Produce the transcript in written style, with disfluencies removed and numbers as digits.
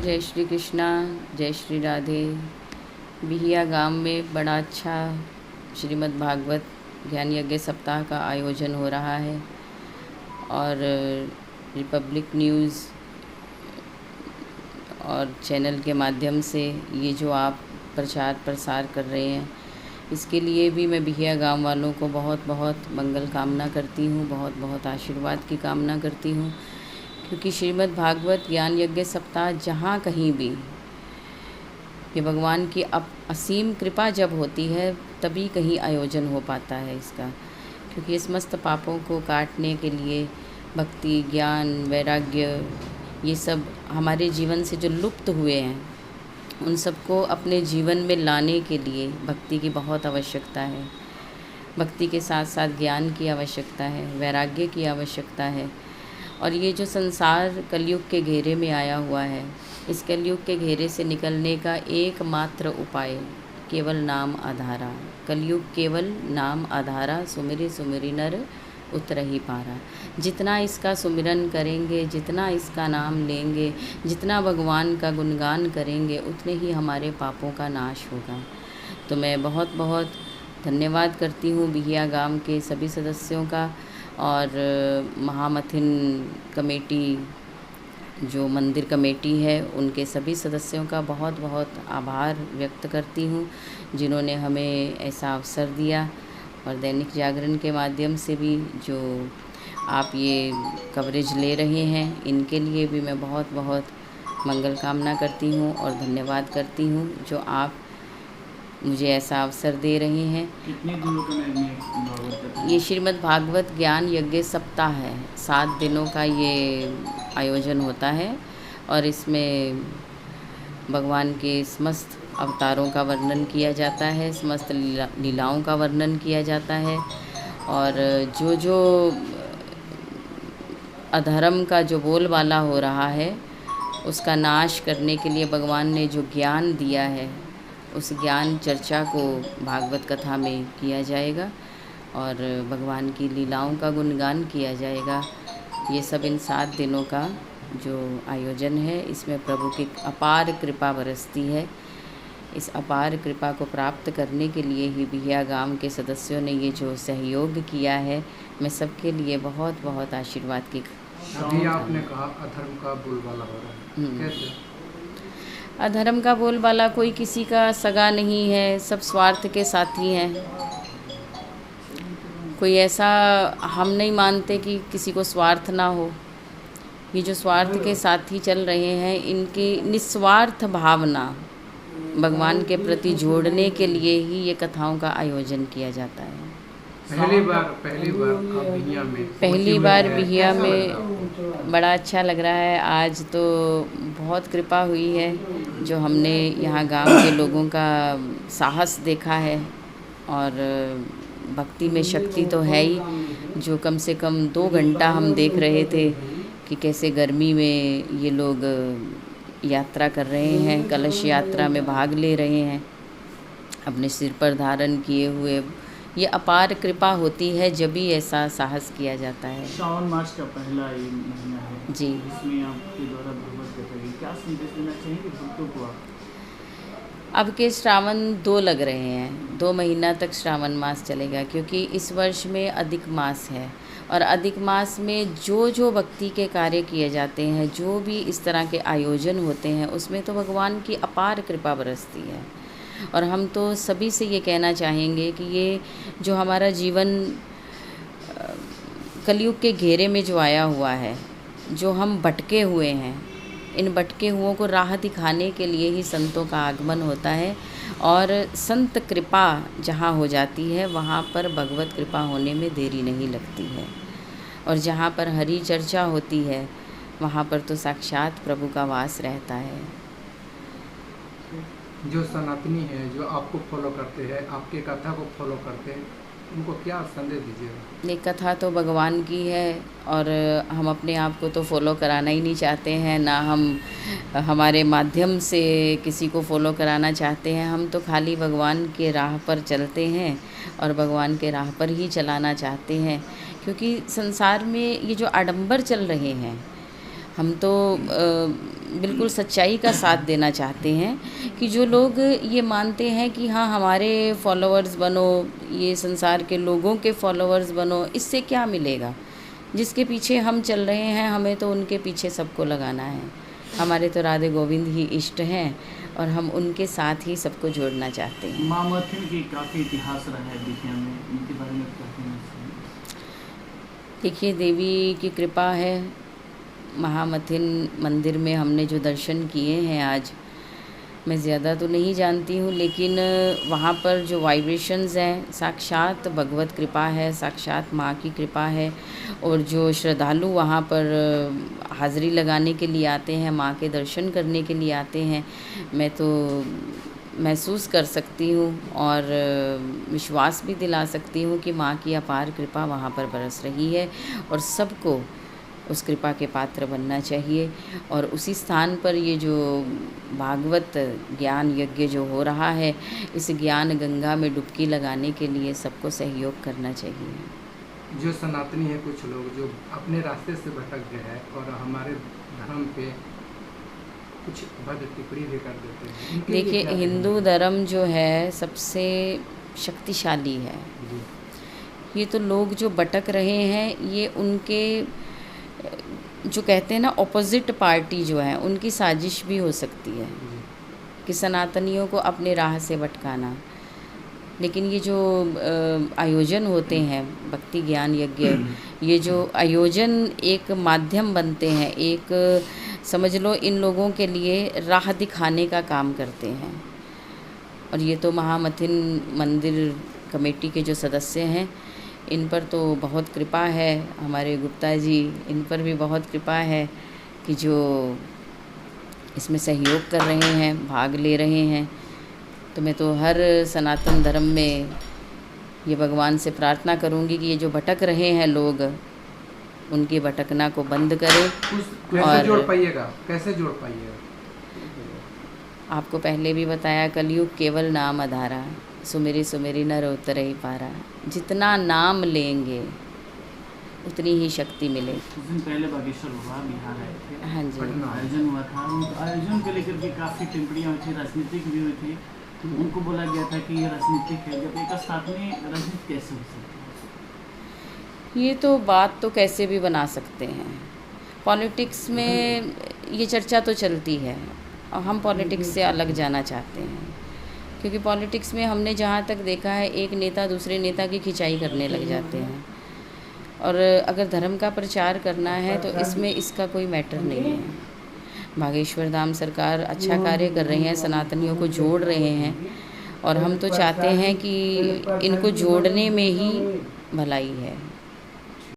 जय श्री कृष्णा, जय श्री राधे। बिहिया गांव में बड़ा अच्छा श्रीमद् भागवत ज्ञान यज्ञ सप्ताह का आयोजन हो रहा है और रिपब्लिक न्यूज़ और चैनल के माध्यम से ये जो आप प्रचार प्रसार कर रहे हैं, इसके लिए भी मैं बिहिया गांव वालों को बहुत बहुत मंगल कामना करती हूँ, बहुत बहुत आशीर्वाद की कामना करती हूँ। क्योंकि श्रीमद् भागवत ज्ञान यज्ञ सप्ताह जहाँ कहीं भी ये भगवान की असीम कृपा जब होती है तभी कहीं आयोजन हो पाता है इसका। क्योंकि ये समस्त पापों को काटने के लिए भक्ति, ज्ञान, वैराग्य, ये सब हमारे जीवन से जो लुप्त हुए हैं उन सबको अपने जीवन में लाने के लिए भक्ति की बहुत आवश्यकता है। भक्ति के साथ साथ ज्ञान की आवश्यकता है, वैराग्य की आवश्यकता है। और ये जो संसार कलयुग के घेरे में आया हुआ है, इस कलयुग के घेरे से निकलने का एकमात्र उपाय केवल नाम आधारा। कलयुग केवल नाम आधारा, सुमिरि सुमिरि नर उतरहि पारा। जितना इसका सुमिरन करेंगे, जितना इसका नाम लेंगे, जितना भगवान का गुणगान करेंगे, उतने ही हमारे पापों का नाश होगा। तो मैं बहुत बहुत धन्यवाद करती हूँ बिहिया गांव के सभी सदस्यों का और महामथिन कमेटी जो मंदिर कमेटी है उनके सभी सदस्यों का बहुत बहुत आभार व्यक्त करती हूँ, जिन्होंने हमें ऐसा अवसर दिया। और दैनिक जागरण के माध्यम से भी जो आप ये कवरेज ले रहे हैं, इनके लिए भी मैं बहुत बहुत मंगल कामना करती हूँ और धन्यवाद करती हूँ जो आप मुझे ऐसा अवसर दे रहे हैं। कितने दिनों का ये श्रीमद् भागवत ज्ञान यज्ञ सप्ताह है, 7 दिनों का ये आयोजन होता है और इसमें भगवान के समस्त अवतारों का वर्णन किया जाता है, समस्त लीलाओं का वर्णन किया जाता है। और जो जो अधर्म का जो बोलबाला हो रहा है उसका नाश करने के लिए भगवान ने जो ज्ञान दिया है, उस ज्ञान चर्चा को भागवत कथा में किया जाएगा और भगवान की लीलाओं का गुणगान किया जाएगा। ये सब इन 7 दिनों का जो आयोजन है, इसमें प्रभु की अपार कृपा बरसती है। इस अपार कृपा को प्राप्त करने के लिए ही बिहिया गांव के सदस्यों ने ये जो सहयोग किया है, मैं सबके लिए बहुत बहुत आशीर्वाद की। अभी आपने कहा अधर्म का बोलबाला हो रहा है, कैसे? अधर्म का बोलबाला कोई किसी का सगा नहीं है, सब स्वार्थ के साथी हैं। कोई ऐसा हम नहीं मानते कि किसी को स्वार्थ ना हो। ये जो स्वार्थ के साथी चल रहे हैं, इनकी निस्वार्थ भावना भगवान के प्रति जोड़ने के लिए ही ये कथाओं का आयोजन किया जाता है। पहली बार आप बिहिया में पहली बार बिहिया में बड़ा अच्छा लग रहा है। आज तो बहुत कृपा हुई है जो हमने यहाँ गांव के लोगों का साहस देखा है और भक्ति में शक्ति तो है ही। जो कम से कम 2 घंटा हम देख रहे थे कि कैसे गर्मी में ये लोग यात्रा कर रहे हैं, कलश यात्रा में भाग ले रहे हैं, अपने सिर पर धारण किए हुए। ये अपार कृपा होती है जब भी ऐसा साहस किया जाता है। श्रावण मास का पहला ये महीना है जी, इसमें आपके द्वारा भगवत कथा की क्या संदेश देना चाहेंगे भक्तों को आप? अब के श्रावण 2 लग रहे हैं, 2 महीना तक श्रावण मास चलेगा। क्योंकि इस वर्ष में अधिक मास है और अधिक मास में जो जो भक्ति के कार्य किए जाते हैं, जो भी इस तरह के आयोजन होते हैं, उसमें तो भगवान की अपार कृपा बरसती है। और हम तो सभी से ये कहना चाहेंगे कि ये जो हमारा जीवन कलयुग के घेरे में जो आया हुआ है, जो हम भटके हुए हैं, इन भटके हुओं को राह दिखाने के लिए ही संतों का आगमन होता है। और संत कृपा जहाँ हो जाती है, वहाँ पर भगवत कृपा होने में देरी नहीं लगती है। और जहाँ पर हरि चर्चा होती है, वहाँ पर तो साक्षात प्रभु का वास रहता है। जो सनातनी है, जो आपको फॉलो करते हैं, आपके कथा को फॉलो करते हैं, उनको क्या संदेश दीजिएगा? ये कथा तो भगवान की है और हम अपने आप को तो फॉलो कराना ही नहीं चाहते हैं, ना हम हमारे माध्यम से किसी को फॉलो कराना चाहते हैं। हम तो खाली भगवान के राह पर चलते हैं और भगवान के राह पर ही चलाना चाहते हैं। क्योंकि संसार में ये जो आडंबर चल रहे हैं, हम तो बिल्कुल सच्चाई का साथ देना चाहते हैं कि जो लोग ये मानते हैं कि हाँ हमारे फॉलोअर्स बनो, ये संसार के लोगों के फॉलोअर्स बनो, इससे क्या मिलेगा। जिसके पीछे हम चल रहे हैं हमें तो उनके पीछे सबको लगाना है। हमारे तो राधे गोविंद ही इष्ट हैं और हम उनके साथ ही सबको जोड़ना चाहते हैं। माँ मथिन की काफ़ी इतिहास रहा है बिटिया में, इनके बारे में क्या कहना चाहिए? देखिए, देवी की कृपा है। महामथिन मंदिर में हमने जो दर्शन किए हैं आज, मैं ज़्यादा तो नहीं जानती हूँ, लेकिन वहाँ पर जो वाइब्रेशंस हैं साक्षात भगवत कृपा है, साक्षात माँ की कृपा है। और जो श्रद्धालु वहाँ पर हाज़िरी लगाने के लिए आते हैं, माँ के दर्शन करने के लिए आते हैं, मैं तो महसूस कर सकती हूँ और विश्वास भी दिला सकती हूँ कि माँ की अपार कृपा वहाँ पर बरस रही है और सबको उस कृपा के पात्र बनना चाहिए। और उसी स्थान पर ये जो भागवत ज्ञान यज्ञ जो हो रहा है, इस ज्ञान गंगा में डुबकी लगाने के लिए सबको सहयोग करना चाहिए। जो सनातनी है, कुछ लोग जो अपने रास्ते से भटक गए हैं और हमारे धर्म पे कुछ भद्र टिप्पणी भी कर देते हैं, उनके लिए देखिए, क्या हिंदू धर्म जो है सबसे शक्तिशाली है। जी, ये तो लोग जो भटक रहे हैं, ये उनके जो कहते हैं ना ऑपोजिट पार्टी जो है, उनकी साजिश भी हो सकती है जी, कि सनातनियों को अपने राह से भटकाना। लेकिन ये जो आयोजन होते हैं भक्ति ज्ञान यज्ञ, ये जो आयोजन एक माध्यम बनते हैं, एक समझ लो इन लोगों के लिए राह दिखाने का काम करते हैं। और ये तो महामथिन मंदिर कमेटी के जो सदस्य हैं, इन पर तो बहुत कृपा है। हमारे गुप्ता जी, इन पर भी बहुत कृपा है कि जो इसमें सहयोग कर रहे हैं, भाग ले रहे हैं। तो मैं तो हर सनातन धर्म में ये भगवान से प्रार्थना करूँगी कि ये जो भटक रहे हैं लोग, उनकी भटकना को बंद करें। कैसे जोड़ पाइएगा, कैसे जोड़ पाइएगा? आपको पहले भी बताया, कलयुग केवल नाम आधारा, सुमेरी सुमेरी नर उतर ही पारा। जितना नाम लेंगे उतनी ही शक्ति मिले। कुछ दिन पहले बागेश्वर हुआ, बिहार आए थे। हाँ जी। आयोजन हुआ था, उस आयोजन को लेकर के काफ़ी टिप्पणियाँ हुई थी, राजनीतिक भी हुई थी। उनको बोला गया था कि ये राजनीतिक है। जब एक साथ में राजनीति कैसे हो सकती है? ये तो बात तो कैसे भी बना सकते हैं। पॉलिटिक्स में ये चर्चा तो चलती है और हम पॉलिटिक्स से अलग जाना चाहते हैं, क्योंकि पॉलिटिक्स में हमने जहाँ तक देखा है, एक नेता दूसरे नेता की खिंचाई करने लग जाते हैं। और अगर धर्म का प्रचार करना है तो इसमें इसका कोई मैटर नहीं है। बागेश्वर धाम सरकार अच्छा कार्य कर रही है, सनातनियों को जोड़ रहे हैं और हम तो चाहते हैं कि इनको जोड़ने में ही भलाई है।